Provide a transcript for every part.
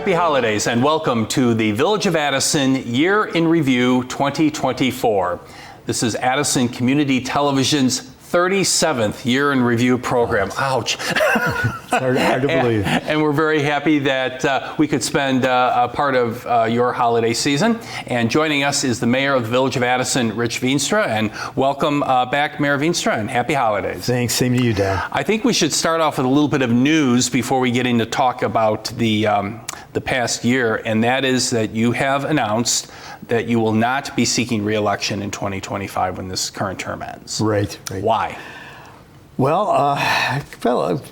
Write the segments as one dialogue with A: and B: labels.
A: happy holidays and welcome to the Village of Addison Year in Review 2024. This is Addison Community Television's 37th Year in Review program. Ouch.
B: It's hard to believe.
A: And we're very happy that we could spend a part of your holiday season. And joining us is the Mayor of the Village of Addison, Rich Veenstra. And welcome back, Mayor Veenstra, and happy holidays.
B: Thanks, same to you, Dan.
A: I think we should start off with a little bit of news before we get into talk about the past year, and that is that you have announced that you will not be seeking re-election in 2025 when this current term ends.
B: Right.
A: Why?
B: Well,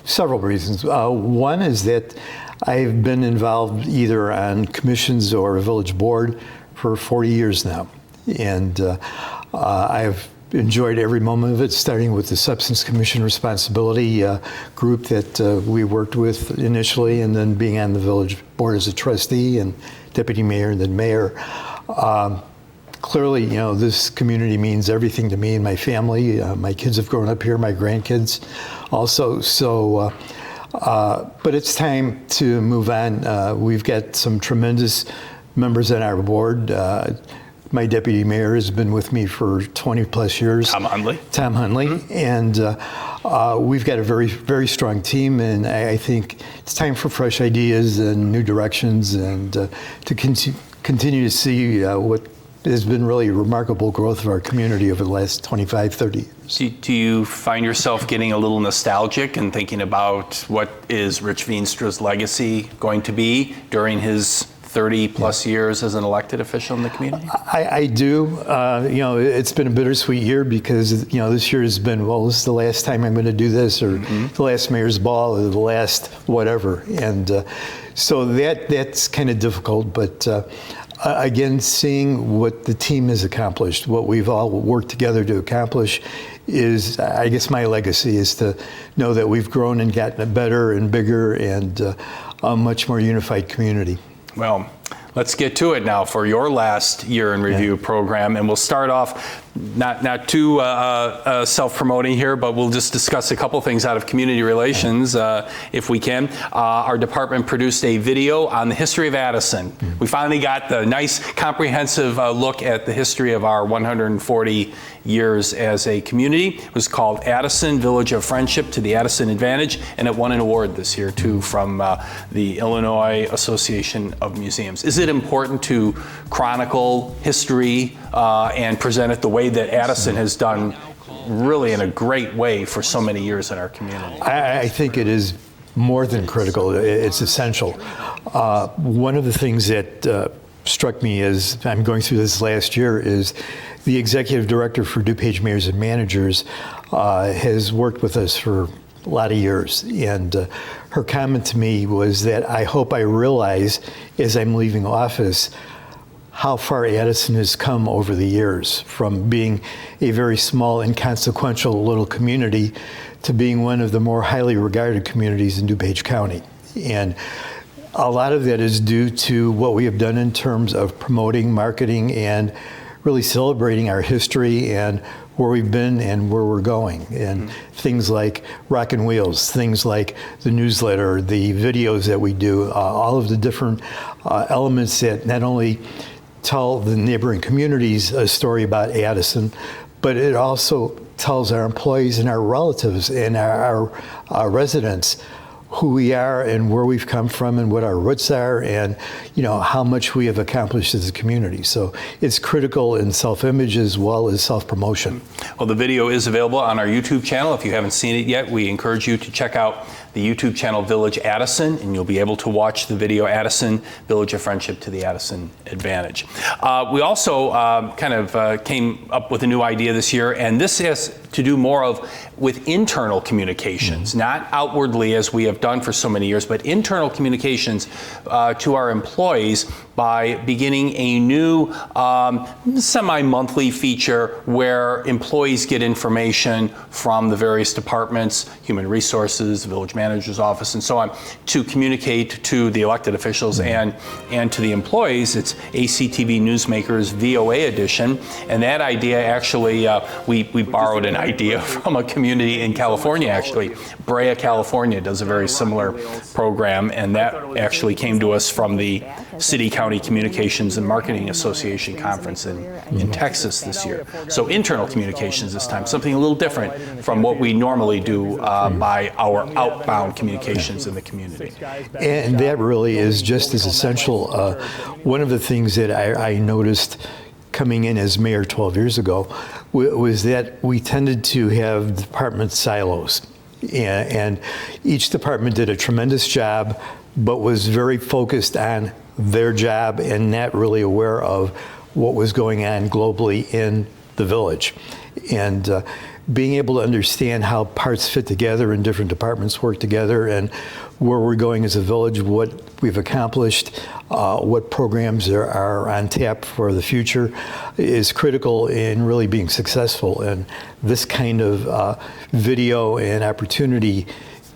B: several reasons. One is that I've been involved either on commissions or a village board for 40 years now. And I've enjoyed every moment of it, starting with the Substance Commission Responsibility group that we worked with initially, and then being on the village board as a trustee and deputy mayor and then mayor. Clearly, this community means everything to me and my family. My kids have grown up here, my grandkids also. So, but it's time to move on. We've got some tremendous members on our board. My deputy mayor has been with me for 20 plus years. Tom Hundley. Mm-hmm. And we've got a very, very strong team, and I think it's time for fresh ideas and new directions, and to continue to see what has been really remarkable growth of our community over the last 25, 30 years.
A: Do you find yourself getting a little nostalgic and thinking about what is Rich Veenstra's legacy going to be during his 30 plus years as an elected official in the community?
B: I do. It's been a bittersweet year because, this year has been, this is the last time I'm going to do this, or the last mayor's ball, or the last whatever. And so that's kind of difficult. But again, seeing what the team has accomplished, what we've all worked together to accomplish, is, I guess, my legacy is to know that we've grown and gotten better and bigger and a much more unified community.
A: Well, let's get to it now for your last year in review program, and we'll start off not too self-promoting here, but we'll just discuss a couple things out of community relations if we can. Our department produced a video on the history of Addison. We finally got the nice comprehensive look at the history of our 140 years as a community. It was called Addison, Village of Friendship to the Addison Advantage, and it won an award this year too from the Illinois Association of Museums. Is it important to chronicle history and present it the way that Addison has done really in a great way for so many years in our community?
B: I think it is more than critical. It's essential. One of the things that struck me as I'm going through this last year is the executive director for DuPage Mayors and Managers has worked with us for a lot of years. And her comment to me was that I hope I realize as I'm leaving office how far Addison has come over the years, from being a very small, inconsequential little community to being one of the more highly regarded communities in DuPage County. And a lot of that is due to what we have done in terms of promoting, marketing, and really celebrating our history and where we've been and where we're going. And things like Rockin' Wheels, things like the newsletter, the videos that we do, all of the different elements that not only tell the neighboring communities a story about Addison, but it also tells our employees and our relatives and our residents who we are and where we've come from and what our roots are and how much we have accomplished as a community. So it's critical in self-image as well as self-promotion.
A: Well, the video is available on our YouTube channel. If you haven't seen it yet, we encourage you to check out the YouTube channel Village Addison, and you'll be able to watch the video Addison, Village of Friendship to the Addison Advantage. We also came up with a new idea this year, and this has to do more with internal communications, not outwardly as we have done for so many years, but internal communications to our employees by beginning a new semi-monthly feature where employees get information from the various departments, human resources, village manager's office, and so on, to communicate to the elected officials and to the employees. It's ACTV Newsmakers VOA edition, and that idea actually, we borrowed an idea from a community in California, actually. Brea, California does a very similar program, and that actually came to us from the City County Communications and Marketing Association conference in Texas this year. So internal communications this time, something a little different from what we normally do by our outbound communications in the community.
B: And that really is just as essential. One of the things that I noticed coming in as mayor 12 years ago was that we tended to have department silos. And each department did a tremendous job, but was very focused on their job and not really aware of what was going on globally in the village. And being able to understand how parts fit together and different departments work together and where we're going as a village, what we've accomplished, what programs are on tap for the future is critical in really being successful. And this kind of video and opportunity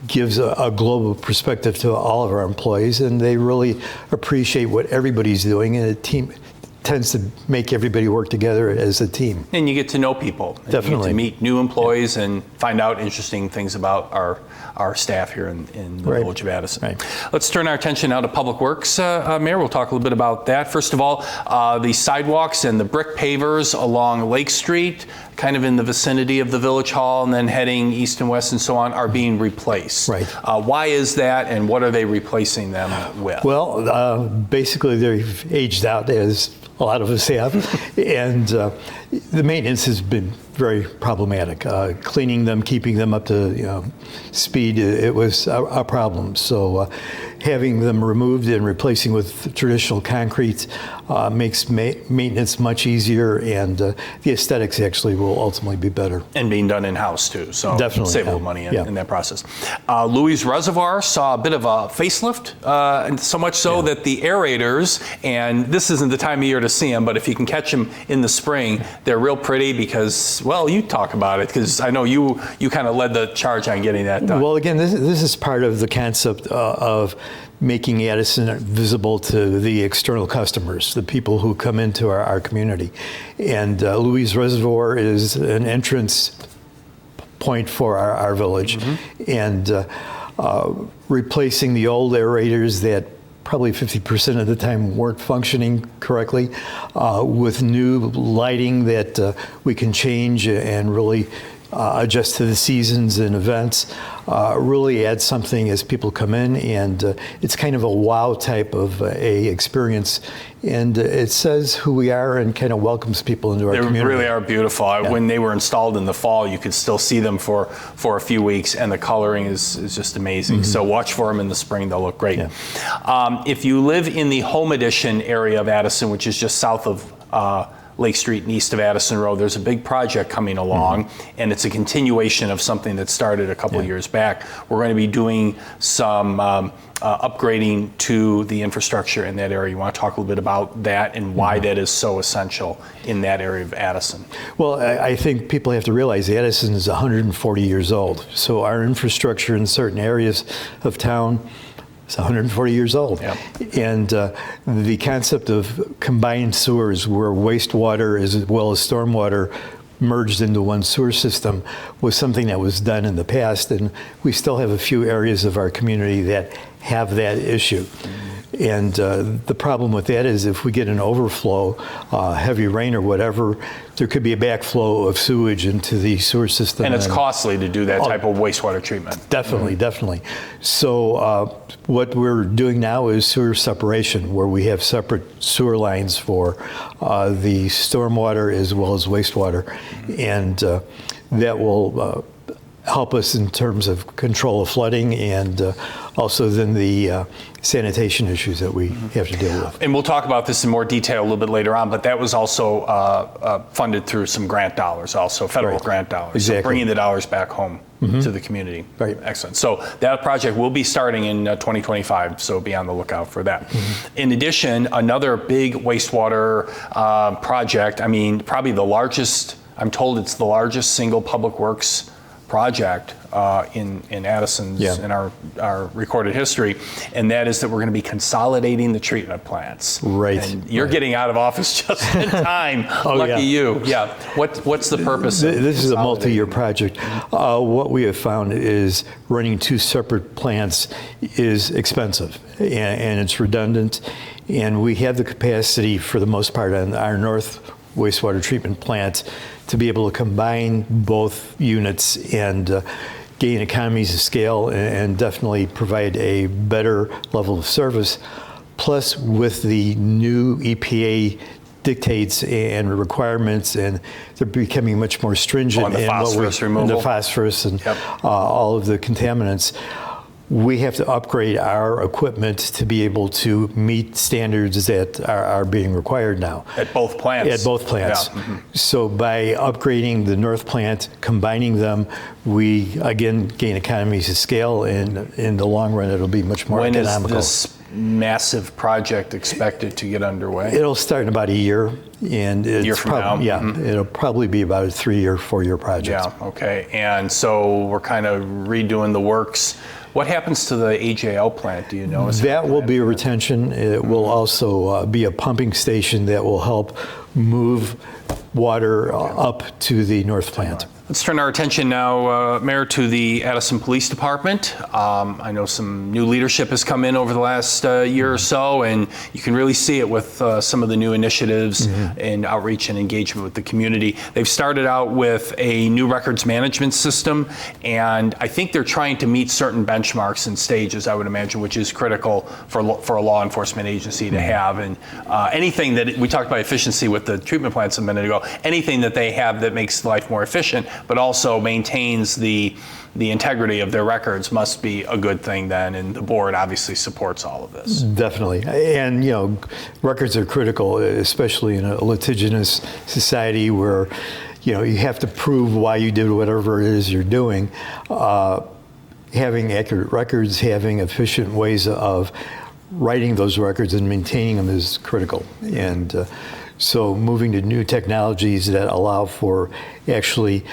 B: gives a global perspective to all of our employees, and they really appreciate what everybody's doing, and a team tends to make everybody work together as a team.
A: And you get to know people. And
B: definitely.
A: You get to meet new employees and find out interesting things about our staff here in the
B: Right.
A: Village of Addison.
B: Right.
A: Let's turn our attention now to Public Works, Mayor. We'll talk a little bit about that. First of all, the sidewalks and the brick pavers along Lake Street, kind of in the vicinity of the Village Hall, and then heading east and west and so on, are being replaced.
B: Right.
A: Why is that, and what are they replacing them with?
B: Well, basically they've aged out, as a lot of us have, and the maintenance has been very problematic. Cleaning them, keeping them up to speed, it was a problem. So having them removed and replacing with traditional concrete makes maintenance much easier, and the aesthetics actually will ultimately be better.
A: And being done in-house too, so
B: Definitely,
A: save a little money in that process. Louis Reservoir saw a bit of a facelift, and so much so that the aerators, and this isn't the time of year to see them, but if you can catch them in the spring, they're real pretty because, well, you talk about it, because I know you kind of led the charge on getting that done.
B: Well, again, this is part of the concept of making Addison visible to the external customers, the people who come into our community. And Louis Reservoir is an entrance point for our village. And replacing the old aerators that probably 50% of the time weren't functioning correctly with new lighting that we can change and really adjust to the seasons and events, really add something as people come in, and it's kind of a wow type of a experience, and it says who we are and kind of welcomes people into our community.
A: They really are beautiful. When they were installed in the fall, you could still see them for a few weeks, and the coloring is just amazing. So watch for them in the spring. They'll look great. If you live in the Home Edition area of Addison, which is just south of Lake Street and east of Addison Road, there's a big project coming along, and it's a continuation of something that started a couple of years back. We're going to be doing some upgrading to the infrastructure in that area. You want to talk a little bit about that and why that is so essential in that area of Addison?
B: Well, I think people have to realize Addison is 140 years old, so our infrastructure in certain areas of town is 140 years old. And the concept of combined sewers where wastewater as well as stormwater merged into one sewer system was something that was done in the past, and we still have a few areas of our community that have that issue. And the problem with that is if we get an overflow, heavy rain or whatever, there could be a backflow of sewage into the sewer system.
A: And it's costly to do that type of wastewater treatment.
B: Definitely, definitely. So what we're doing now is sewer separation, where we have separate sewer lines for the stormwater as well as wastewater. And that will help us in terms of control of flooding and also then the sanitation issues that we have to deal with.
A: And we'll talk about this in more detail a little bit later on, but that was also funded through some grant dollars, also federal grant dollars.
B: Exactly.
A: So bringing the dollars back home to the community.
B: Right.
A: Excellent. So that project will be starting in 2025, so be on the lookout for that. In addition, another big wastewater project, I mean, probably the largest, I'm told it's the largest single public works project in Addison's, in our recorded history, and that is that we're going to be consolidating the treatment plants.
B: Right.
A: And you're getting out of office just in time. Lucky you. Yeah. What's the purpose of
B: This is a multi-year
A: consolidating?
B: project. What we have found is running two separate plants is expensive and it's redundant, and we have the capacity for the most part on our north wastewater treatment plant to be able to combine both units and gain economies of scale and definitely provide a better level of service. Plus, with the new EPA dictates and requirements, and they're becoming much more stringent
A: on the phosphorus removal.
B: the phosphorus and all of the contaminants. We have to upgrade our equipment to be able to meet standards that are being required now.
A: At both plants?
B: At both plants.
A: Yeah.
B: So by upgrading the north plant, combining them, we again gain economies of scale, and in the long run it'll be much more economical.
A: When is this massive project expected to get underway?
B: It'll start in about a year. And it's
A: year from now?
B: Yeah, it'll probably be about a 3 or 4 year project.
A: Yeah, okay. And so we're kind of redoing the works. What happens to the AJL plant, do you know?
B: That will be a retention. It will also be a pumping station that will help move water up to the north plant.
A: Let's turn our attention now, Mayor, to the Addison Police Department. I know some new leadership has come in over the last year or so, and you can really see it with some of the new initiatives and outreach and engagement with the community. They've started out with a new records management system, and I think they're trying to meet certain benchmarks and stages, I would imagine, which is critical for a law enforcement agency to have. And anything that, we talked about efficiency with the treatment plants a minute ago, anything that they have that makes life more efficient, but also maintains the integrity of their records must be a good thing then, and the board obviously supports all of this.
B: Definitely. And, you know, records are critical, especially in a litigious society where, you know, you have to prove why you did whatever it is you're doing. Having accurate records, having efficient ways of writing those records and maintaining them is critical. And so moving to new technologies that allow for actually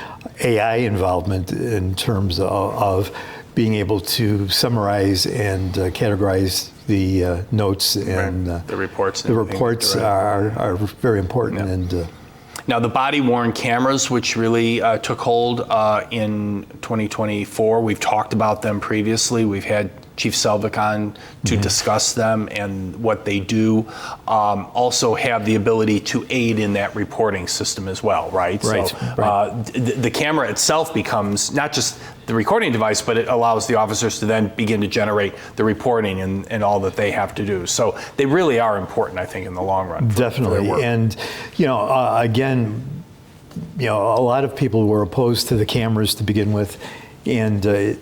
B: AI involvement in terms of being able to summarize and categorize the notes and
A: the reports.
B: The reports are very important.
A: Yeah.
B: And
A: now the body-worn cameras, which really took hold in 2024, we've talked about them previously. We've had Chief Selvik on to discuss them and what they do. Also have the ability to aid in that reporting system as well, right?
B: Right.
A: So the camera itself becomes not just the recording device, but it allows the officers to then begin to generate the reporting and all that they have to do. So they really are important, I think, in the long run.
B: Definitely.
A: For their work.
B: And, you know, again, you know, a lot of people were opposed to the cameras to begin with, and it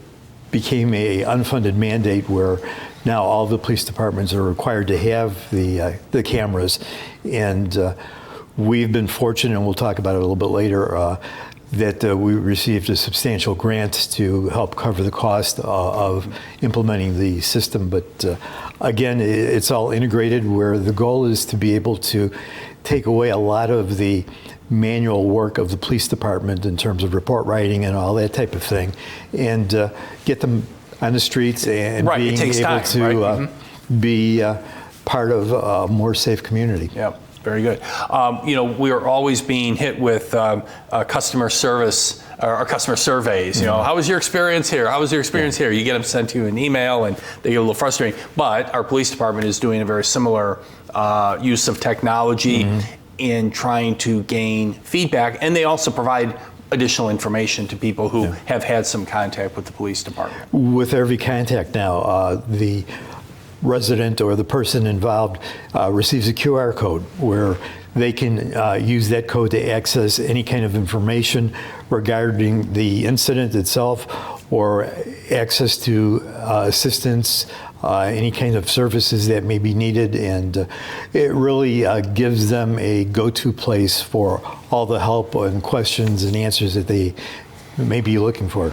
B: became a unfunded mandate where now all the police departments are required to have the cameras. And we've been fortunate, and we'll talk about it a little bit later, that we received a substantial grant to help cover the cost of implementing the system. But again, it's all integrated, where the goal is to be able to take away a lot of the manual work of the police department in terms of report writing and all that type of thing, and get them on the streets and being able to be part of a more safe community.
A: Yeah. Very good. You know, we are always being hit with customer service or customer surveys. You know, how was your experience here? How was your experience here? You get them sent to you an email, and they get a little frustrating. But our police department is doing a very similar use of technology in trying to gain feedback, and they also provide additional information to people who have had some contact with the police department.
B: With every contact now, the resident or the person involved receives a QR code where they can use that code to access any kind of information regarding the incident itself or access to assistance, any kind of services that may be needed, and it really gives them a go-to place for all the help and questions and answers that they may be looking for.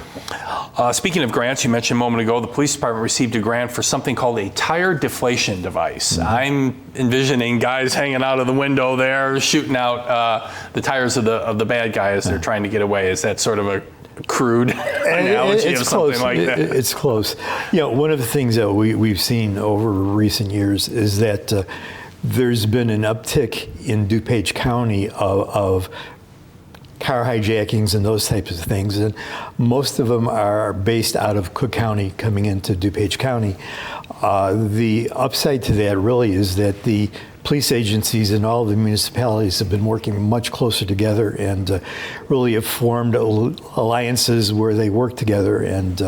A: Speaking of grants, you mentioned a moment ago, the police department received a grant for something called a tire deflation device. Mm-hmm. I'm envisioning guys hanging out of the window there, shooting out the tires of the bad guys they're trying to get away. Is that sort of a crude analogy of something like that?
B: It's close. You know, one of the things that we've seen over recent years is that there's been an uptick in DuPage County of car hijackings and those types of things, and most of them are based out of Cook County coming into DuPage County. The upside to that really is that the police agencies and all of the municipalities have been working much closer together and really have formed alliances where they work together. And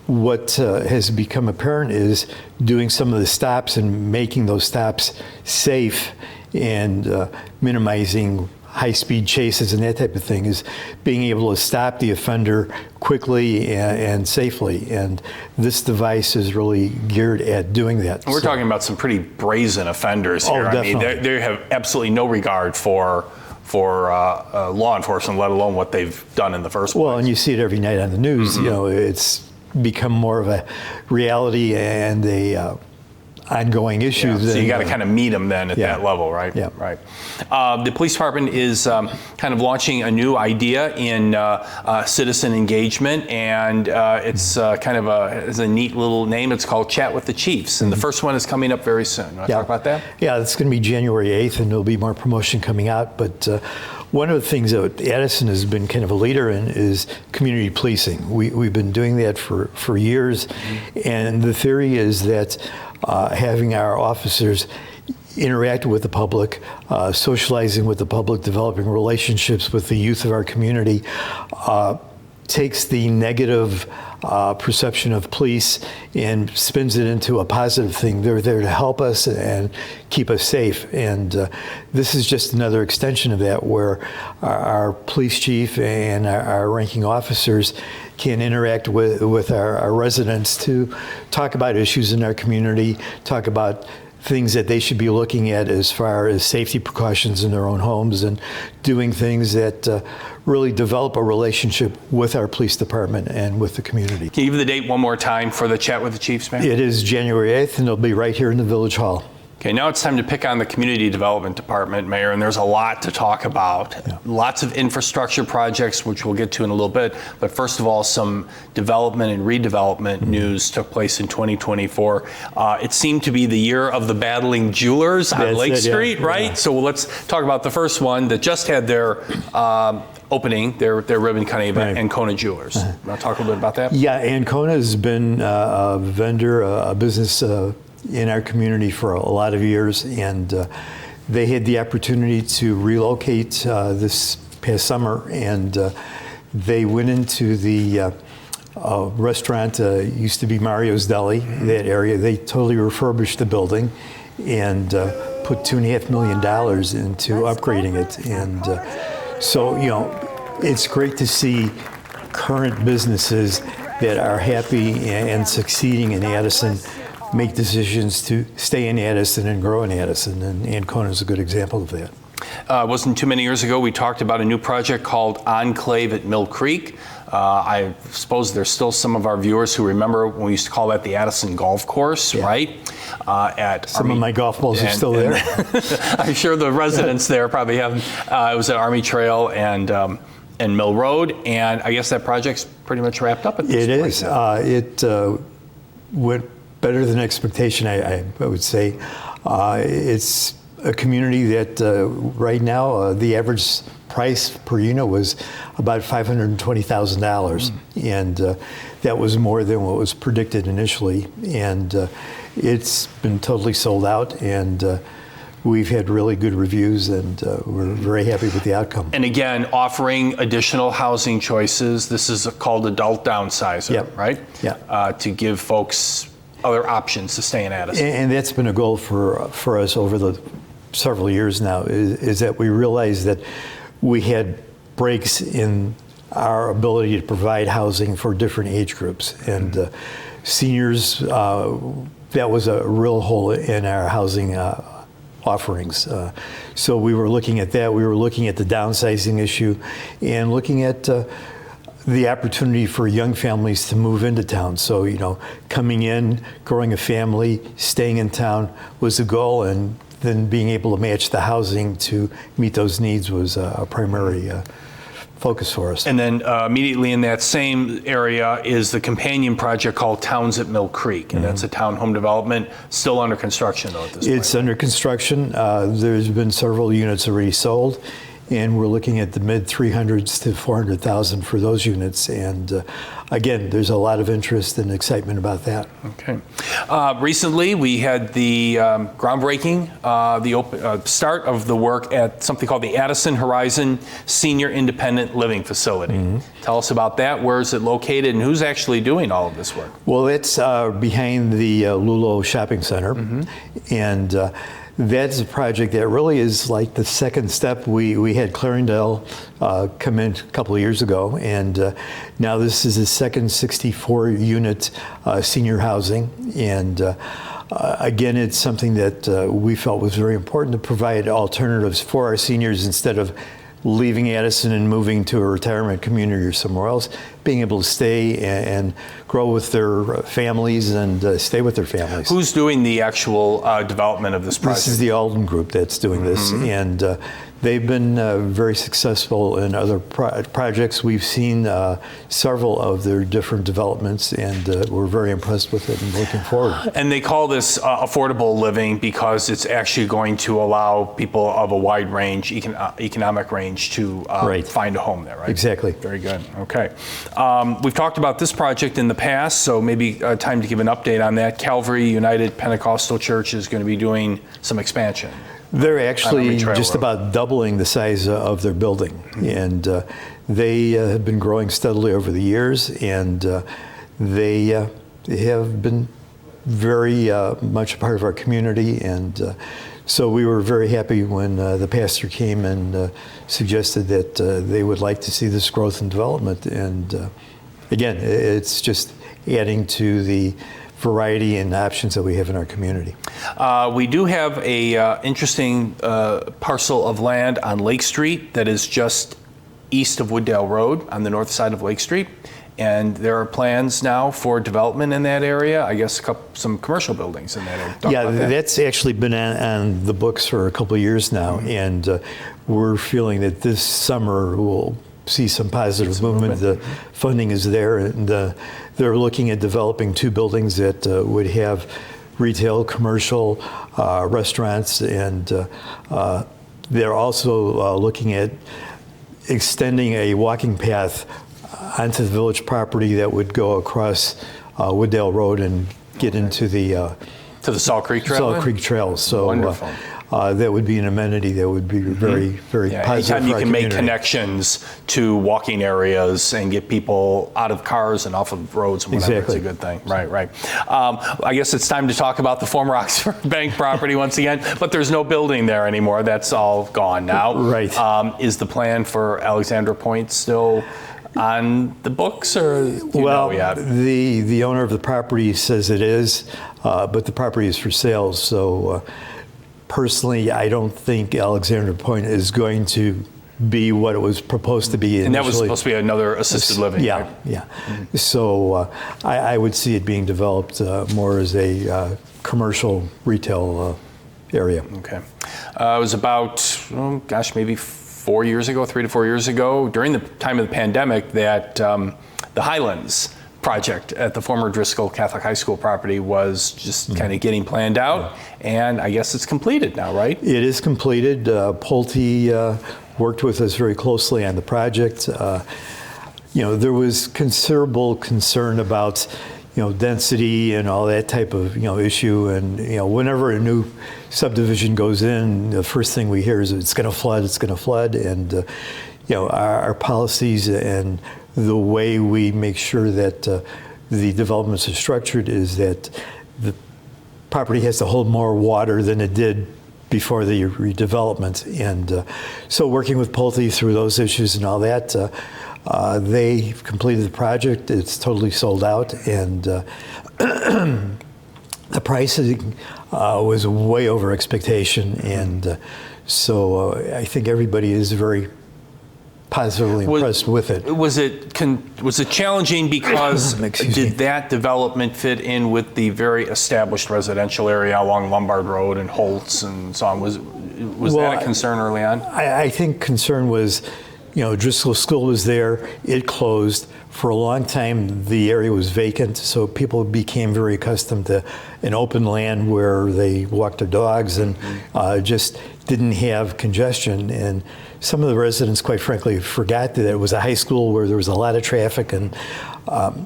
B: what has become apparent is doing some of the stops and making those stops safe and minimizing high-speed chases and that type of thing is being able to stop the offender quickly and safely. And this device is really geared at doing that.
A: We're talking about some pretty brazen offenders here.
B: Oh, definitely.
A: I mean, they have absolutely no regard for law enforcement, let alone what they've done in the first place.
B: Well, and you see it every night on the news. Mm-hmm. You know, it's become more of a reality and a ongoing issue.
A: Yeah, so you got to kind of meet them then at that level, right?
B: Yeah.
A: Right. The police department is kind of launching a new idea in citizen engagement, and it's kind of it's a neat little name. It's called Chat with the Chiefs, and the first one is coming up very soon. Want to talk about that?
B: Yeah, it's going to be January 8th, and there'll be more promotion coming out. But one of the things that Addison has been kind of a leader in is community policing. We've been doing that for years, and the theory is that having our officers interact with the public, socializing with the public, developing relationships with the youth of our community, takes the negative perception of police and spins it into a positive thing. They're there to help us and keep us safe. And this is just another extension of that, where our police chief and our ranking officers can interact with our residents to talk about issues in our community, talk about things that they should be looking at as far as safety precautions in their own homes, and doing things that really develop a relationship with our police department and with the community.
A: Can you give the date one more time for the Chat with the Chiefs, Mayor?
B: It is January 8th, and it'll be right here in the Village Hall.
A: Okay, now it's time to pick on the Community Development Department, Mayor, and there's a lot to talk about. Yeah. Lots of infrastructure projects, which we'll get to in a little bit. But first of all, some development and redevelopment news took place in 2024. It seemed to be the year of the battling jewelers on Lake Street, right? Yeah. So let's talk about the first one that just had their opening, their ribbon cutting event, Ancona Jewelers. Want to talk a little bit about that?
B: Yeah, Ancona has been a vendor, a business in our community for a lot of years, and they had the opportunity to relocate this past summer, and they went into the restaurant, used to be Mario's Deli, that area. They totally refurbished the building and put $2.5 million into upgrading it. And so, you know, it's great to see current businesses that are happy and succeeding in Addison make decisions to stay in Addison and grow in Addison, and Ancona is a good example of that.
A: It wasn't too many years ago we talked about a new project called Enclave at Mill Creek. I suppose there's still some of our viewers who remember when we used to call that the Addison Golf Course, right?
B: Some of my golf balls are still there.
A: I'm sure the residents there probably have. It was at Army Trail and Mill Road, and I guess that project's pretty much wrapped up at this point.
B: It is. It went better than expectation, I would say. It's a community that right now the average price per unit was about $520,000, and that was more than what was predicted initially. And it's been totally sold out, and we've had really good reviews, and we're very happy with the outcome.
A: And again, offering additional housing choices. This is called adult downsizer, right?
B: Yeah.
A: To give folks other options to stay in Addison.
B: And that's been a goal for us over the several years now is that we realized that we had breaks in our ability to provide housing for different age groups. And seniors, that was a real hole in our housing offerings. So we were looking at that. We were looking at the downsizing issue and looking at the opportunity for young families to move into town. So, coming in, growing a family, staying in town was the goal, and then being able to match the housing to meet those needs was a primary focus for us.
A: And then immediately in that same area is the companion project called Towns at Mill Creek, and that's a townhome development still under construction though at this point.
B: It's under construction. There's been several units already sold, and we're looking at the mid 300s to 400,000 for those units. And again, there's a lot of interest and excitement about that.
A: Okay. Recently, we had the groundbreaking, the start of the work at something called the Addison Horizon Senior Independent Living Facility. Tell us about that. Where is it located, and who's actually doing all of this work?
B: Well, it's behind the Lulo Shopping Center, and that's a project that really is like the second step. We had Clarendale come in a couple of years ago, and now this is the second 64-unit senior housing. And again, it's something that we felt was very important to provide alternatives for our seniors instead of leaving Addison and moving to a retirement community or somewhere else, being able to stay and grow with their families and stay with their families.
A: Who's doing the actual development of this project?
B: This is the Alden Group that's doing this, and they've been very successful in other projects. We've seen several of their different developments, and we're very impressed with it and looking forward.
A: And they call this affordable living because it's actually going to allow people of a wide range, economic range, to find a home there, right?
B: Exactly.
A: Very good. Okay. We've talked about this project in the past, so maybe time to give an update on that. Calvary United Pentecostal Church is going to be doing some expansion.
B: They're actually just
A: Road.
B: About doubling the size of their building, and they have been growing steadily over the years, and they have been very much a part of our community, and so we were very happy when the pastor came and suggested that they would like to see this growth and development, and again, it's just adding to the variety and options that we have in our community.
A: We do have a interesting parcel of land on Lake Street that is just east of Wooddale Road on the north side of Lake Street. And there are plans now for development in that area. I guess some commercial buildings in that area.
B: Yeah, that's actually been on the books for a couple of years now. And we're feeling that this summer we'll see some positive movement. The funding is there, and they're looking at developing 2 buildings that would have retail, commercial, restaurants, and they're also looking at extending a walking path onto the village property that would go across Wooddale Road and get into the
A: to the Salt Creek Trail.
B: Salt Creek Trail. So
A: wonderful.
B: That would be an amenity that would be very, very positive.
A: Anytime you
B: for our
A: can make
B: community.
A: connections to walking areas and get people out of cars and off of roads and whatever,
B: Exactly.
A: it's a good thing. Right. I guess it's time to talk about the former Oxford Bank property once again, but there's no building there anymore. That's all gone now.
B: Right.
A: Is the plan for Alexandra Point still on the books, or do you know yet?
B: The owner of the property says it is, but the property is for sale. So personally, I don't think Alexandra Point is going to be what it was proposed to be initially.
A: And that was supposed to be another assisted living,
B: Yeah,
A: right?
B: yeah. So I would see it being developed more as a commercial retail area.
A: Okay. It was about, maybe 4 years ago, 3 to 4 years ago, during the time of the pandemic, that the Highlands project at the former Driscoll Catholic High School property was just kind of getting planned out, and I guess it's completed now, right?
B: It is completed. Pulte worked with us very closely on the project. There was considerable concern about density and all that type of issue, and whenever a new subdivision goes in, the first thing we hear is it's going to flood, and our policies and the way we make sure that the developments are structured is that the property has to hold more water than it did before the redevelopment. And so working with Pulte through those issues and all that, they completed the project. It's totally sold out, and the pricing was way over expectation, and so I think everybody is very positively impressed with it.
A: Was it challenging because did that development fit in with the very established residential area along Lombard Road and Holtz and so on? Was that a concern early on?
B: I think concern was, Driscoll School was there, it closed. For a long time, the area was vacant, so people became very accustomed to an open land where they walked their dogs and just didn't have congestion. And some of the residents, quite frankly, forgot that it was a high school where there was a lot of traffic. And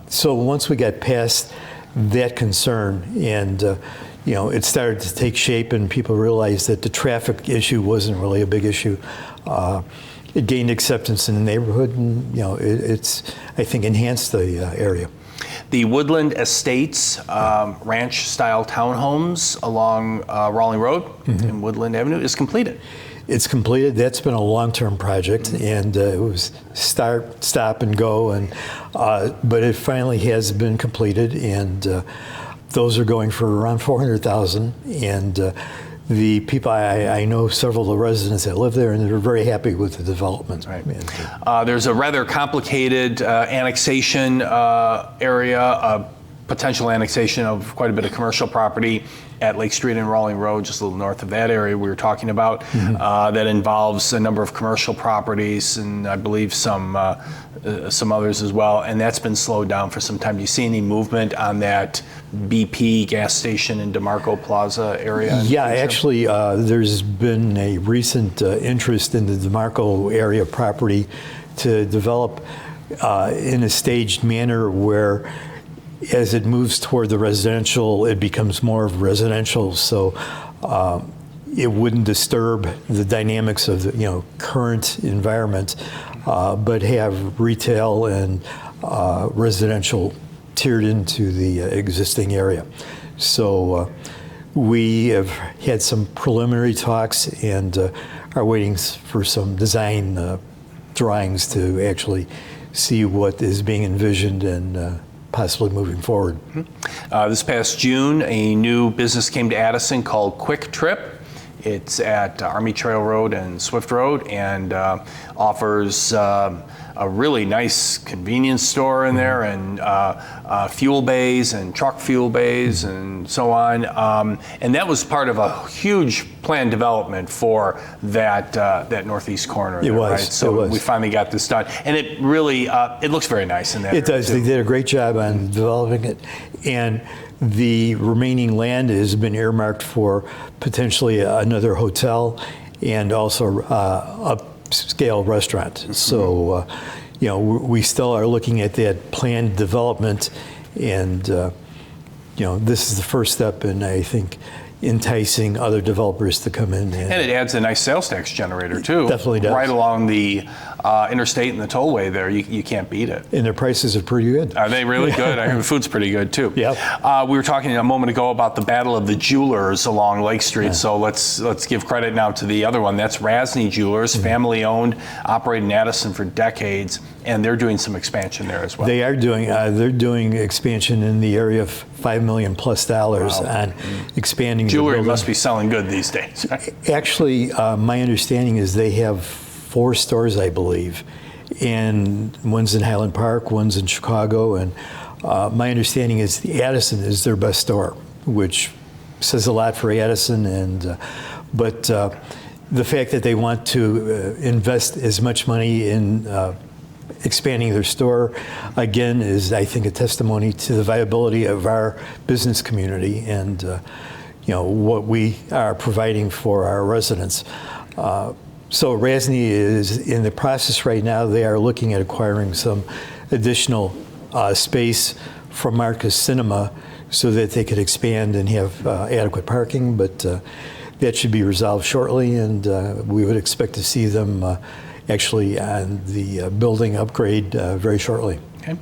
B: so once we got past that concern and it started to take shape and people realized that the traffic issue wasn't really a big issue, it gained acceptance in the neighborhood, and it's, I think, enhanced the area.
A: The Woodland Estates ranch-style townhomes along Rawling Road and Woodland Avenue is completed.
B: It's completed. That's been a long-term project, and it was start, stop, and go, and but it finally has been completed, and those are going for around $400,000, and the people, I know several of the residents that live there, and they're very happy with the development.
A: Right. There's a rather complicated annexation area, potential annexation of quite a bit of commercial property at Lake Street and Rawling Road, just a little north of that area we were talking about, that involves a number of commercial properties and I believe some others as well, and that's been slowed down for some time. Do you see any movement on that BP gas station in DeMarco Plaza area?
B: Yeah, actually, there's been a recent interest in the DeMarco area property to develop in a staged manner where as it moves toward the residential, it becomes more of residential, so it wouldn't disturb the dynamics of the current environment, but have retail and residential tiered into the existing area. So we have had some preliminary talks and are waiting for some design drawings to actually see what is being envisioned and possibly moving forward.
A: This past June, a new business came to Addison called Quick Trip. It's at Army Trail Road and Swift Road, and offers a really nice convenience store in there, and fuel bays and truck fuel bays and so on. And that was part of a huge planned development for that northeast corner.
B: It was.
A: Right? So we finally got this done, and it really it looks very nice in that.
B: It does. They did a great job on developing it, and the remaining land has been earmarked for potentially another hotel and also upscale restaurant. So, we still are looking at that planned development, and this is the first step in, I think, enticing other developers to come in.
A: And it adds a nice sales tax generator too.
B: Definitely does.
A: Right along the interstate and the tollway there, you can't beat it.
B: And their prices are pretty good.
A: Are they really good? I heard the food's pretty good too.
B: Yeah.
A: We were talking a moment ago about the Battle of the Jewelers along Lake Street, so let's give credit now to the other one. That's Rasney Jewelers, family owned, operated in Addison for decades, and they're doing some expansion there as well.
B: They are doing. They're doing expansion in the area of $5 million plus on expanding.
A: Jewelry must be selling good these days.
B: Actually, my understanding is they have 4 stores, I believe, and one's in Highland Park, one's in Chicago, and my understanding is the Addison is their best store, which says a lot for Addison. And but the fact that they want to invest as much money in expanding their store, again, is, I think, a testimony to the viability of our business community and what we are providing for our residents. So Rasney is in the process right now. They are looking at acquiring some additional space from Marcus Cinema so that they could expand and have adequate parking, but that should be resolved shortly, and we would expect to see them actually on the building upgrade very shortly.
A: Okay.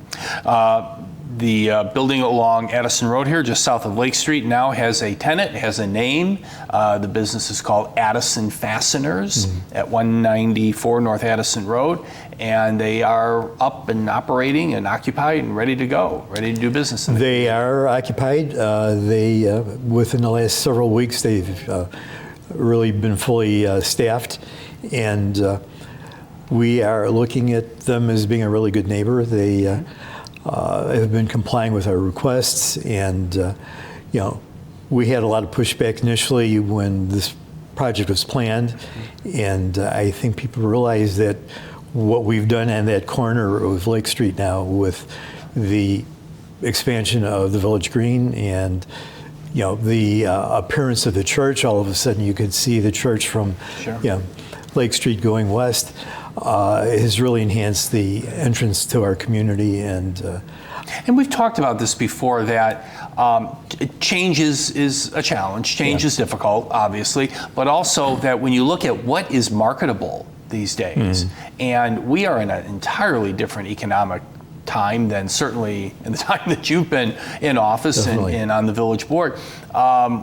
A: The building along Addison Road here, just south of Lake Street, now has a tenant, has a name. The business is called Addison Fasteners at 194 North Addison Road, and they are up and operating and occupied and ready to go, ready to do business.
B: They are occupied. Within the last several weeks, they've really been fully staffed, and we are looking at them as being a really good neighbor. They have been complying with our requests, and we had a lot of pushback initially when this project was planned, and I think people realize that what we've done on that corner of Lake Street now with the expansion of the Village Green and the appearance of the church, all of a sudden you could see the church from Lake Street going west, has really enhanced the entrance to our community. And
A: we've talked about this before, that change is a challenge. Change is difficult, obviously, but also that when you look at what is marketable these days, and we are in an entirely different economic time than certainly in the time that you've been in office and on the village board,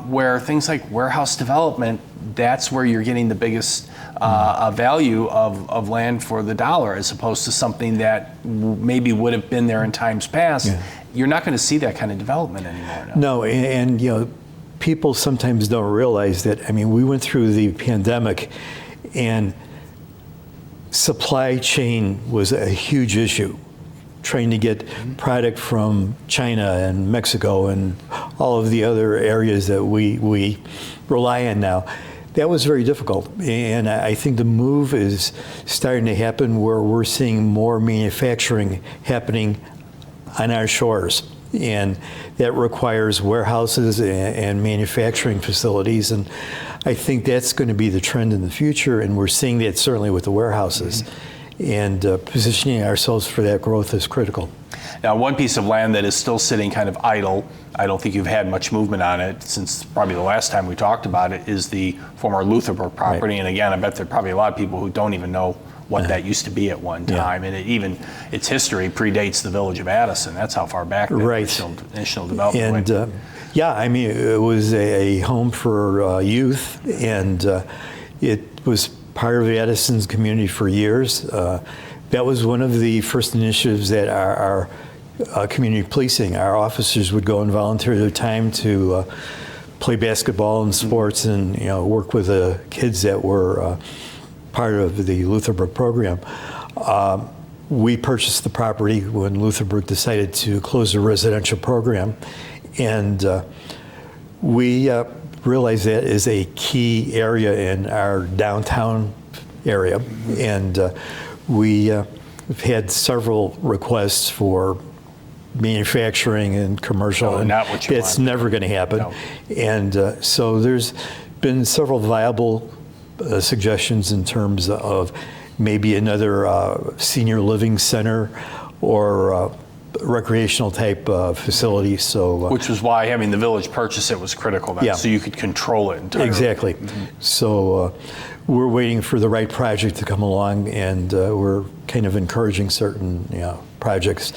A: where things like warehouse development, that's where you're getting the biggest value of land for the dollar, as opposed to something that maybe would have been there in times past. You're not going to see that kind of development anymore.
B: No, and people sometimes don't realize that. I mean, we went through the pandemic, and supply chain was a huge issue. Trying to get product from China and Mexico and all of the other areas that we rely on now. That was very difficult, and I think the move is starting to happen where we're seeing more manufacturing happening on our shores, and that requires warehouses and manufacturing facilities, and I think that's going to be the trend in the future, and we're seeing that certainly with the warehouses. And positioning ourselves for that growth is critical.
A: Now, one piece of land that is still sitting kind of idle, I don't think you've had much movement on it since probably the last time we talked about it, is the former Lutherbrook property. Right. And again, I bet there are probably a lot of people who don't even know what that used to be at one time. And its history predates the Village of Addison. That's how far back that initial development went.
B: I mean, it was a home for youth, and it was part of Addison's community for years. That was one of the first initiatives that our community policing, our officers would go and volunteer their time to play basketball and sports and work with the kids that were part of the Lutherbrook program. We purchased the property when Lutherbrook decided to close the residential program, and we realize that is a key area in our downtown area, and we've had several requests for manufacturing and commercial, and that's never going to happen. No. And so there's been several viable suggestions in terms of maybe another senior living center or recreational type facility. So
A: which was why having the village purchase it was critical, so you could control it entirely.
B: Exactly. So we're waiting for the right project to come along, and we're kind of encouraging certain projects,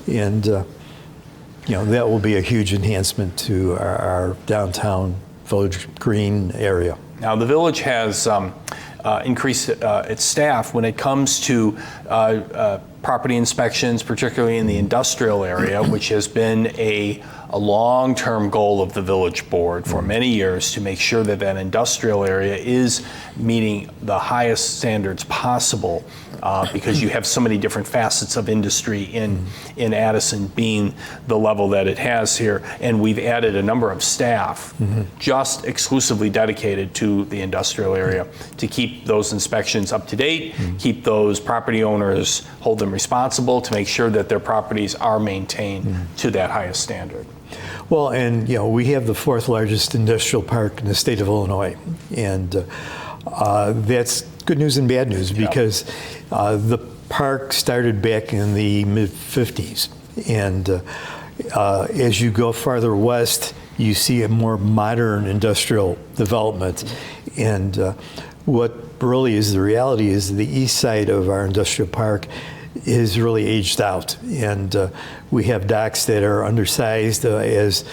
B: and that will be a huge enhancement to our downtown Village Green area.
A: Now the village has increased its staff when it comes to property inspections, particularly in the industrial area, which has been a long-term goal of the village board for many years, to make sure that that industrial area is meeting the highest standards possible, because you have so many different facets of industry in Addison, being the level that it has here. And we've added a number of staff just exclusively dedicated to the industrial area to keep those inspections up to date, keep those property owners, hold them responsible to make sure that their properties are maintained to that highest standard.
B: Well, and we have the fourth largest industrial park in the state of Illinois, and that's good news and bad news, because the park started back in the mid-50s, and as you go farther west, you see a more modern industrial development, and what really is the reality is the east side of our industrial park is really aged out, and we have docks that are undersized as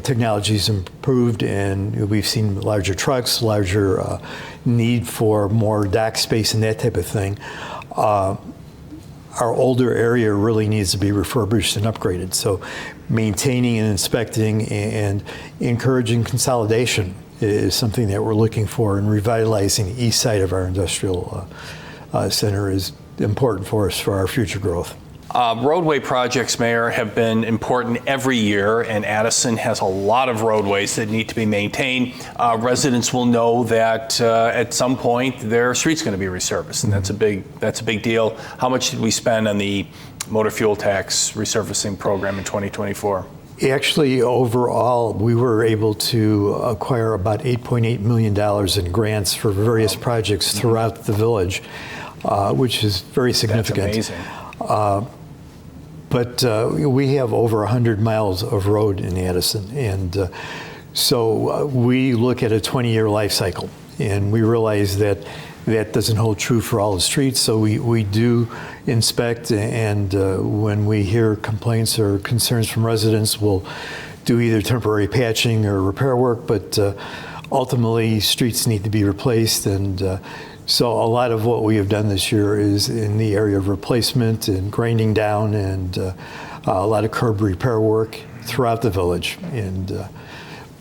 B: technology's improved, and we've seen larger trucks, larger need for more dock space and that type of thing. Our older area really needs to be refurbished and upgraded. So maintaining and inspecting and encouraging consolidation is something that we're looking for, and revitalizing the east side of our industrial center is important for us for our future growth.
A: Roadway projects, Mayor, have been important every year, and Addison has a lot of roadways that need to be maintained. Residents will know that at some point their street's going to be resurfaced, and that's a big deal. How much did we spend on the motor fuel tax resurfacing program in 2024?
B: Actually, overall, we were able to acquire about $8.8 million in grants for various projects throughout the village, which is very significant.
A: That's amazing.
B: But we have over 100 miles of road in Addison, and so we look at a 20-year life cycle, and we realize that that doesn't hold true for all the streets. So we do inspect, and when we hear complaints or concerns from residents, we'll do either temporary patching or repair work, but ultimately streets need to be replaced, and so a lot of what we have done this year is in the area of replacement and grinding down, and a lot of curb repair work throughout the village.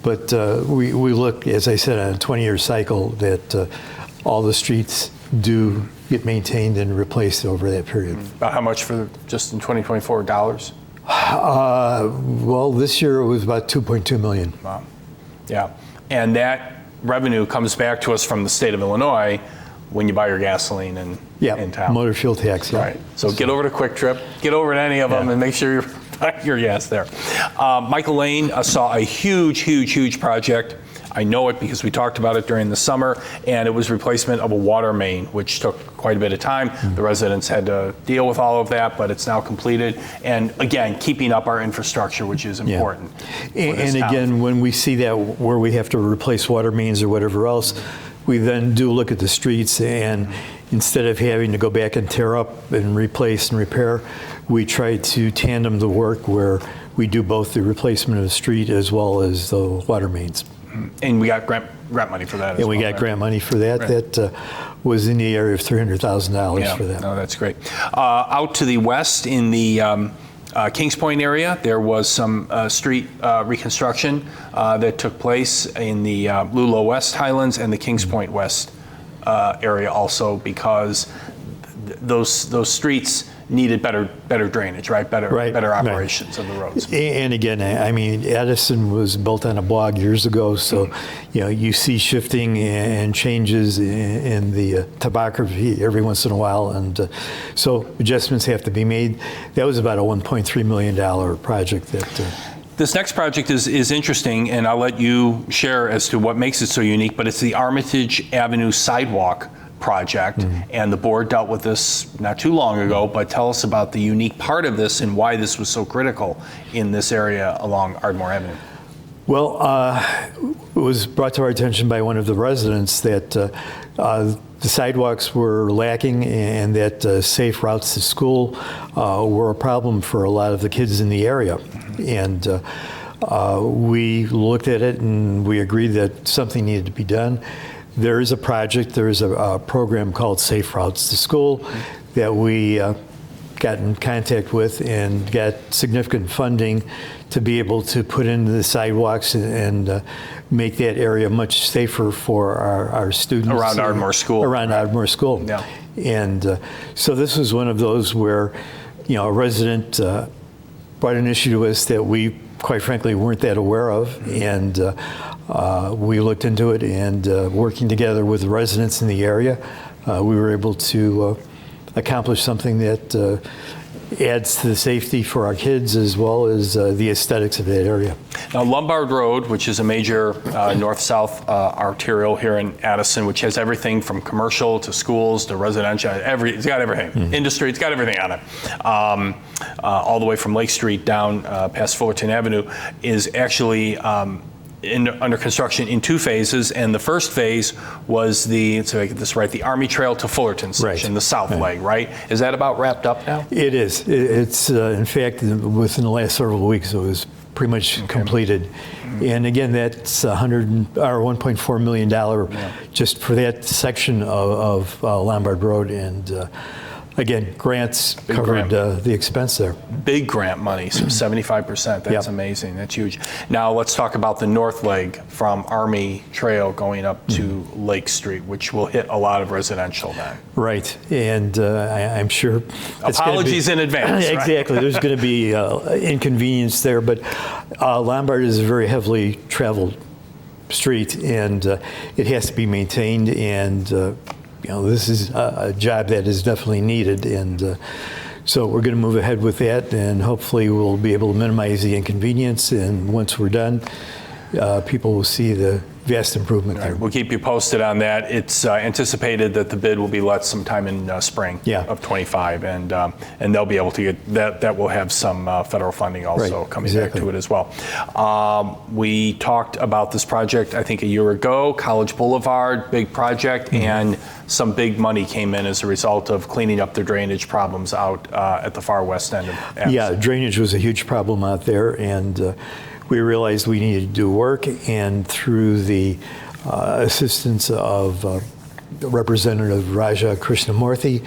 B: But we look, as I said, on a 20-year cycle that all the streets do get maintained and replaced over that period.
A: About how much for just in 2024 dollars?
B: Well, this year it was about $2.2 million.
A: Wow. Yeah. And that revenue comes back to us from the state of Illinois when you buy your gasoline in town.
B: Motor fuel tax. Yeah.
A: Right. So get over to Quick Trip, get over to any of them, and make sure you're buying your gas there. Michael Lane saw a huge project. I know it because we talked about it during the summer, and it was replacement of a water main, which took quite a bit of time. The residents had to deal with all of that, but it's now completed. And again, keeping up our infrastructure, which is important.
B: And again, when we see that where we have to replace water mains or whatever else, we then do look at the streets, and instead of having to go back and tear up and replace and repair, we try to tandem the work where we do both the replacement of the street as well as the water mains.
A: And we got grant money for that as well.
B: And we got grant money for that. Right. That was in the area of $300,000 for that.
A: No, that's great. Out to the west in the Kings Point area, there was some street reconstruction that took place in the Lulo West Highlands and the Kings Point West area also, because those streets needed better drainage, right? Better operations of the roads.
B: And again, I mean, Addison was built on a bog years ago, so you see shifting and changes in the topography every once in a while, and so adjustments have to be made. That was about a $1.3 million project that.
A: This next project is interesting, and I'll let you share as to what makes it so unique, but it's the Armitage Avenue Sidewalk project, and the board dealt with this not too long ago, but tell us about the unique part of this and why this was so critical in this area along Ardmore Avenue.
B: Well, it was brought to our attention by one of the residents that the sidewalks were lacking, and that safe routes to school were a problem for a lot of the kids in the area. And we looked at it and we agreed that something needed to be done. There is a project, there is a program called Safe Routes to School that we got in contact with and got significant funding to be able to put into the sidewalks and make that area much safer for our students.
A: Around Ardmore School.
B: Around Ardmore School.
A: Yeah.
B: And so this was one of those where, a resident brought an issue to us that we, quite frankly, weren't that aware of, and we looked into it, and working together with the residents in the area, we were able to accomplish something that adds to the safety for our kids as well as the aesthetics of that area.
A: Now, Lombard Road, which is a major north-south arterial here in Addison, which has everything from commercial to schools to residential, it's got everything. Industry, it's got everything on it. All the way from Lake Street down past Fullerton Avenue is actually under construction in 2 phases, and the first phase was so I get this right, the Army Trail to Fullerton section, the south leg, right? Is that about wrapped up now?
B: It is. It's in fact, within the last several weeks, it was pretty much completed. And again, that's $1.4 million just for that section of Lombard Road. And again, grants covered the expense there.
A: Big grant money, so 75%. That's amazing. That's huge. Now let's talk about the north leg from Army Trail going up to Lake Street, which will hit a lot of residential then.
B: Right. And I'm sure.
A: Apologies in advance.
B: Exactly. There's going to be inconvenience there. But Lombard is a very heavily traveled street, and it has to be maintained. And this is a job that is definitely needed, and so we're going to move ahead with that, and hopefully we'll be able to minimize the inconvenience, and once we're done, people will see the vast improvement there.
A: We'll keep you posted on that. It's anticipated that the bid will be let sometime in spring of 25, and they'll be able to get that. That will have some federal funding also coming back to it as well. We talked about this project, I think, a year ago, College Boulevard, big project, and some big money came in as a result of cleaning up the drainage problems out at the far west end of Addison.
B: Yeah, drainage was a huge problem out there, and we realized we needed to do work, and through the assistance of Representative Raja Krishnamurthy,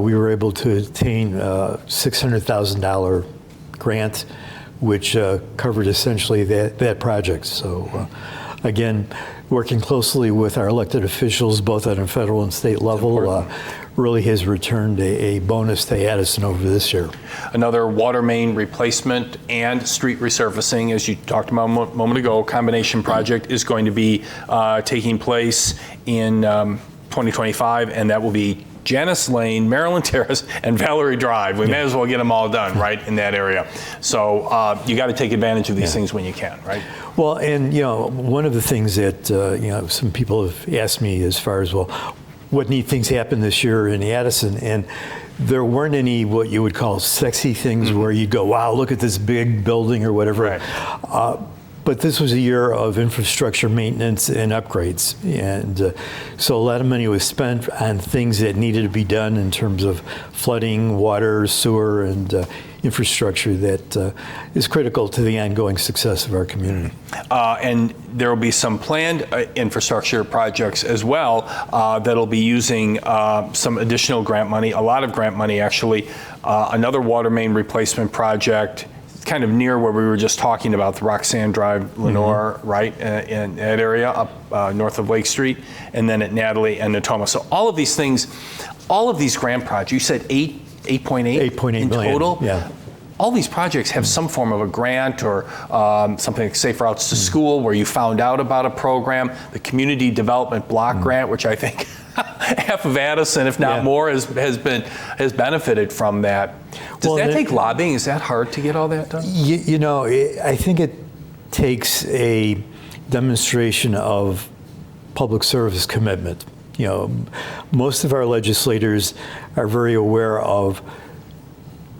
B: we were able to attain a $600,000 grant, which covered essentially that project. So again, working closely with our elected officials, both at a federal and state level, really has returned a bonus to Addison over this year.
A: Another water main replacement and street resurfacing, as you talked about a moment ago, combination project is going to be taking place in 2025, and that will be Janice Lane, Maryland Terrace, and Valerie Drive. We may as well get them all done, right, in that area. So you got to take advantage of these things when you can, right?
B: Well, and one of the things that some people have asked me as far as, well, what neat things happened this year in Addison, and there weren't any what you would call sexy things where you go, wow, look at this big building or whatever. Right. But this was a year of infrastructure maintenance and upgrades. And so a lot of money was spent on things that needed to be done in terms of flooding, water, sewer, and infrastructure that is critical to the ongoing success of our community.
A: And there will be some planned infrastructure projects as well that'll be using some additional grant money, a lot of grant money actually. Another water main replacement project kind of near where we were just talking about, the Roxanne Drive, Lenore, right, in that area up north of Lake Street, and then at Natalie and Natoma. So all of these things, all of these grant projects, you said 8.8 in total?
B: Yeah.
A: All these projects have some form of a grant or something like Safe Routes to School, where you found out about a program, the Community Development Block Grant, which I think half of Addison, if not more, has benefited from that. Does that take lobbying? Is that hard to get all that done?
B: I think it takes a demonstration of public service commitment. Most of our legislators are very aware of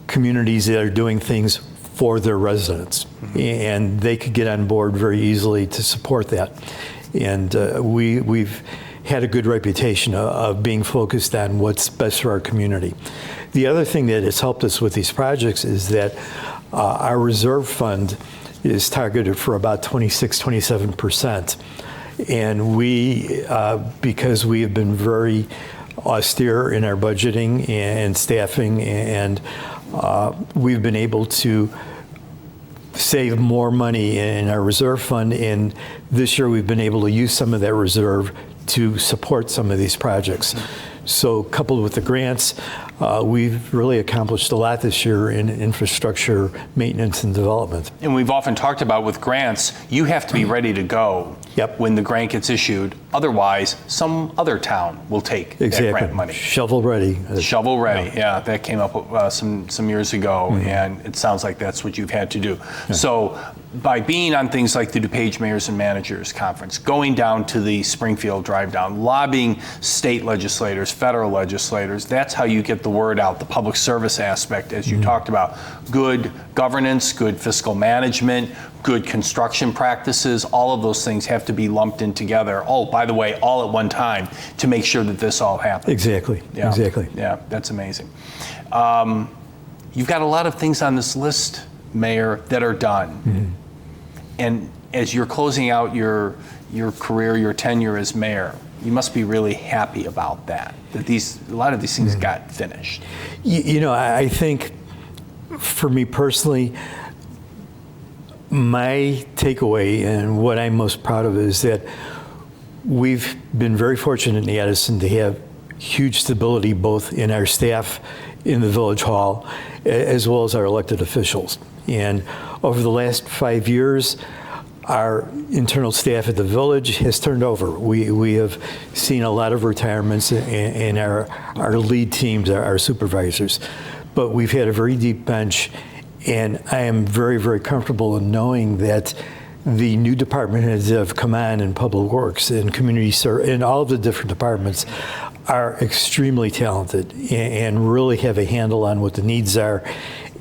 B: communities that are doing things for their residents, and they could get on board very easily to support that. And we've had a good reputation of being focused on what's best for our community. The other thing that has helped us with these projects is that our reserve fund is targeted for about 27%. And we, because we have been very austere in our budgeting and staffing, and we've been able to save more money in our reserve fund, and this year we've been able to use some of that reserve to support some of these projects. So coupled with the grants, we've really accomplished a lot this year in infrastructure maintenance and development.
A: And we've often talked about with grants, you have to be ready to go when the grant gets issued. Otherwise, some other town will take that grant money.
B: Shovel ready.
A: Shovel ready, that came up some years ago, and it sounds like that's what you've had to do. So by being on things like the DuPage Mayors and Managers Conference, going down to the Springfield drive down, lobbying state legislators, federal legislators, that's how you get the the word out, the public service aspect, as you talked about. Good governance, good fiscal management, good construction practices, all of those things have to be lumped in together. Oh, by the way, all at one time to make sure that this all happens.
B: Exactly, exactly.
A: Yeah, that's amazing. You've got a lot of things on this list, Mayor, that are done. And as you're closing out your career, your tenure as mayor, you must be really happy about that a lot of these things got finished.
B: You know, I think for me personally, my takeaway and what I'm most proud of is that we've been very fortunate in Addison to have huge stability both in our staff in the Village Hall as well as our elected officials. And over the last 5 years, our internal staff at the Village has turned over. We have seen a lot of retirements in our lead teams, our supervisors. But we've had a very deep bench, and I am very, very comfortable in knowing that the new department heads that have come on in Public Works and Community Service and all of the different departments are extremely talented and really have a handle on what the needs are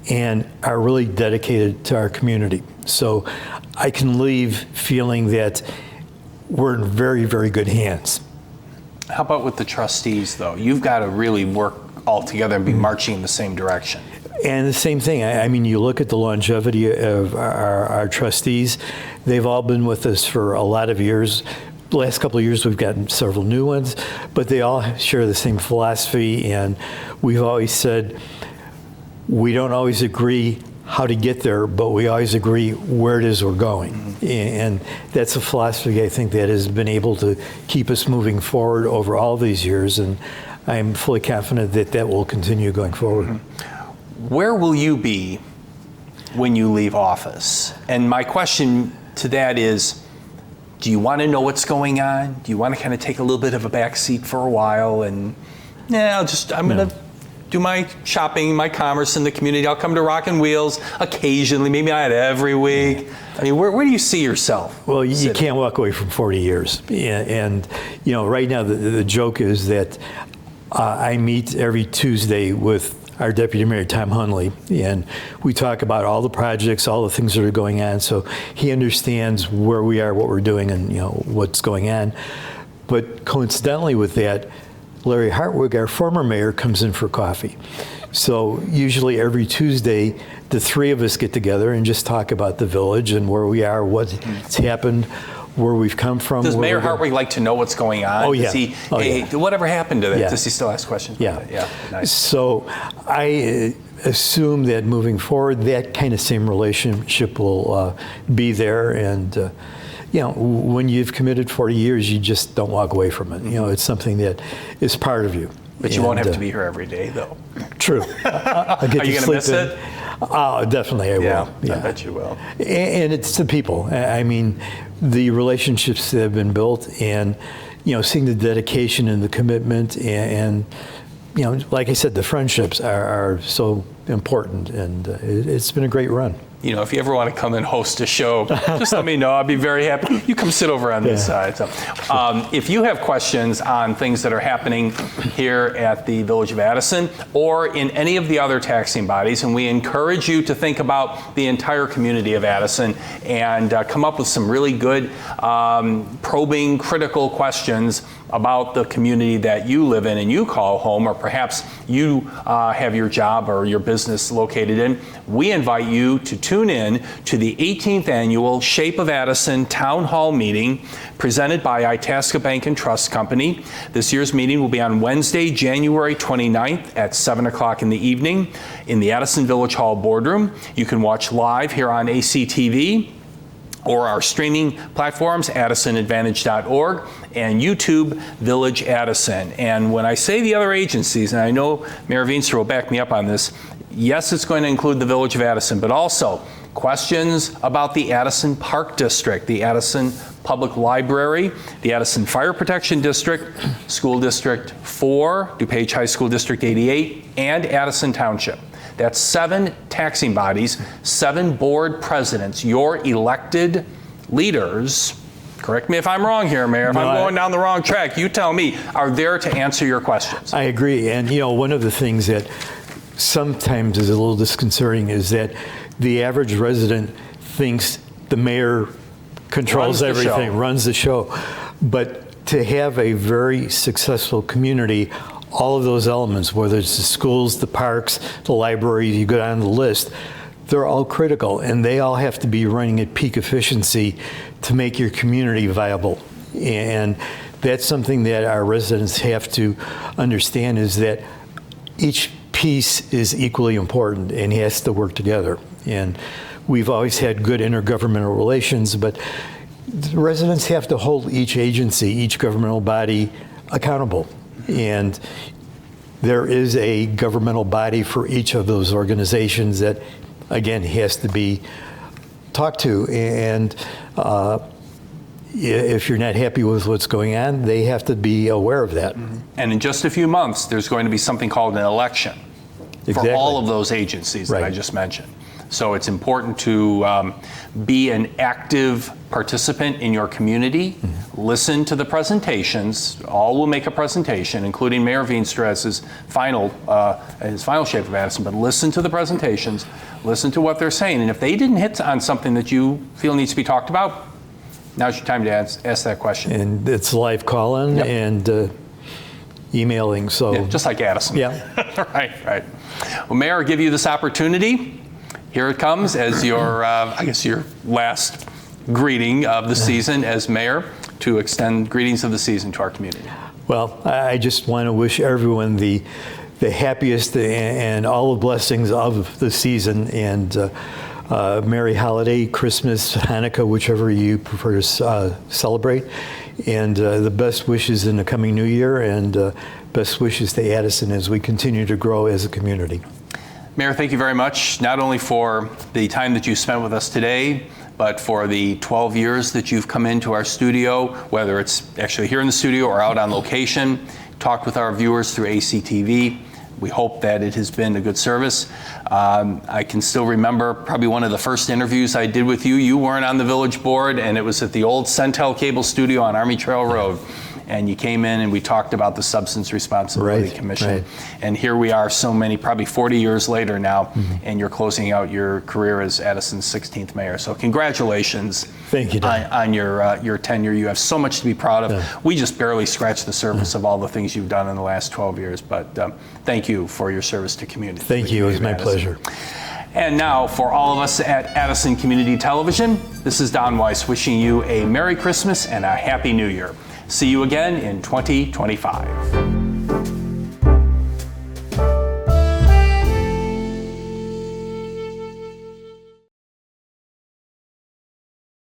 B: and are really dedicated to our community. So I can leave feeling that we're in very, very good hands.
A: How about with the trustees, though? You've got to really work all together and be marching in the same direction.
B: And the same thing, I mean, you look at the longevity of our trustees, they've all been with us for a lot of years. The last couple of years, we've gotten several new ones, but they all share the same philosophy, and we've always said, we don't always agree how to get there, but we always agree where it is we're going. And that's a philosophy, I think, that has been able to keep us moving forward over all these years, and I'm fully confident that that will continue going forward.
A: Where will you be when you leave office? And my question to that is, do you want to know what's going on? Do you want to kind of take a little bit of a back seat for a while and, I'm going to do my shopping, my commerce in the community. I'll come to Rockin' Wheels occasionally, maybe not every week. I mean, where do you see yourself?
B: Well, you can't walk away from 40 years. And you know, right now the joke is that I meet every Tuesday with our Deputy Mayor, Tom Hunley, and we talk about all the projects, all the things that are going on, so he understands where we are, what we're doing, and what's going on. But coincidentally with that, Larry Hartwig, our former mayor, comes in for coffee. So usually every Tuesday, the three of us get together and just talk about the village and where we are, what's happened, where we've come from.
A: Does Mayor Hartwig like to know what's going on?
B: Oh, yeah.
A: Does he, whatever happened to that?
B: Yeah.
A: Does he still ask questions?
B: Yeah.
A: Yeah. Nice.
B: So I assume that moving forward, that kind of same relationship will be there. And when you've committed 40 years, you just don't walk away from it. It's something that is part of you.
A: But you won't have to be here every day, though.
B: True.
A: Are you going to miss it?
B: Definitely I will.
A: Yeah, I bet you will.
B: And it's the people. I mean, the relationships that have been built, and seeing the dedication and the commitment, and like I said, the friendships are so important, and it's been a great run.
A: If you ever want to come and host a show, just let me know. I'd be very happy. You come sit over on this side. So, if you have questions on things that are happening here at the Village of Addison or in any of the other taxing bodies, and we encourage you to think about the entire community of Addison and come up with some really good, probing, critical questions about the community that you live in and you call home, or perhaps you have your job or your business located in, we invite you to tune in to the 18th annual Shape of Addison Town Hall meeting presented by Itasca Bank and Trust Company. This year's meeting will be on Wednesday, January 29th at 7 o'clock in the evening in the Addison Village Hall boardroom. You can watch live here on ACTV or our streaming platforms, addisonadvantage.org, and YouTube, Village Addison. And when I say the other agencies, and I know Mayor Veenstra will back me up on this, yes, it's going to include the Village of Addison, but also questions about the Addison Park District, the Addison Public Library, the Addison Fire Protection District, School District 4, DuPage High School District 88, and Addison Township. That's 7 taxing bodies, 7 board presidents, your elected leaders correct me if I'm wrong here, Mayor, if
B: No,
A: I'm going down the wrong track, you tell me, are there to answer your questions.
B: I agree. And, one of the things that sometimes is a little disconcerting is that the average resident thinks the mayor controls
A: Runs the show.
B: everything, runs the show. But to have a very successful community, all of those elements, whether it's the schools, the parks, the libraries, you go down the list, they're all critical, and they all have to be running at peak efficiency to make your community viable. And that's something that our residents have to understand, is that each piece is equally important and has to work together. And we've always had good intergovernmental relations, but the residents have to hold each agency, each governmental body accountable. And there is a governmental body for each of those organizations that, again, has to be talked to. And if you're not happy with what's going on, they have to be aware of that.
A: And in just a few months, there's going to be something called an election
B: Exactly.
A: for all of those agencies that I
B: Right.
A: just mentioned. So it's important to be an active participant in your community. Listen to the presentations. All will make a presentation, including Mayor Veenstra as his final shape of Addison. But listen to the presentations. Listen to what they're saying. And if they didn't hit on something that you feel needs to be talked about, now's your time to ask that question.
B: And it's live call-in
A: Yep.
B: and emailing. So
A: Yeah, just like Addison.
B: Yeah.
A: Right. Well, Mayor, I'll give you this opportunity. Here it comes as your, I guess, your last greeting of the season as mayor, to extend greetings of the season to our community.
B: Well, I just want to wish everyone the happiest and all the blessings of the season, and Merry Holiday, Christmas, Hanukkah, whichever you prefer to celebrate, and the best wishes in the coming new year, and best wishes to Addison as we continue to grow as a community.
A: Mayor, thank you very much, not only for the time that you spent with us today, but for the 12 years that you've come into our studio, whether it's actually here in the studio or out on location, talked with our viewers through ACTV. We hope that it has been a good service. I can still remember probably one of the first interviews I did with you. You weren't on the village board, and it was at the old Centel Cable Studio on Army Trail Road. And you came in and we talked about the Substance Responsibility
B: Right,
A: Commission.
B: right.
A: And here we are probably 40 years later now, and you're closing out your career as Addison's 16th mayor. So congratulations.
B: Thank you, Dan.
A: on your tenure. You have so much to be proud of.
B: Yeah.
A: We just barely scratched the surface of all the things you've done in the last 12 years, but thank you for your service to community.
B: Thank you. It was my pleasure.
A: And now, for all of us at Addison Community Television, this is Don Weiss wishing you a Merry Christmas and a Happy New Year. See you again in 2025.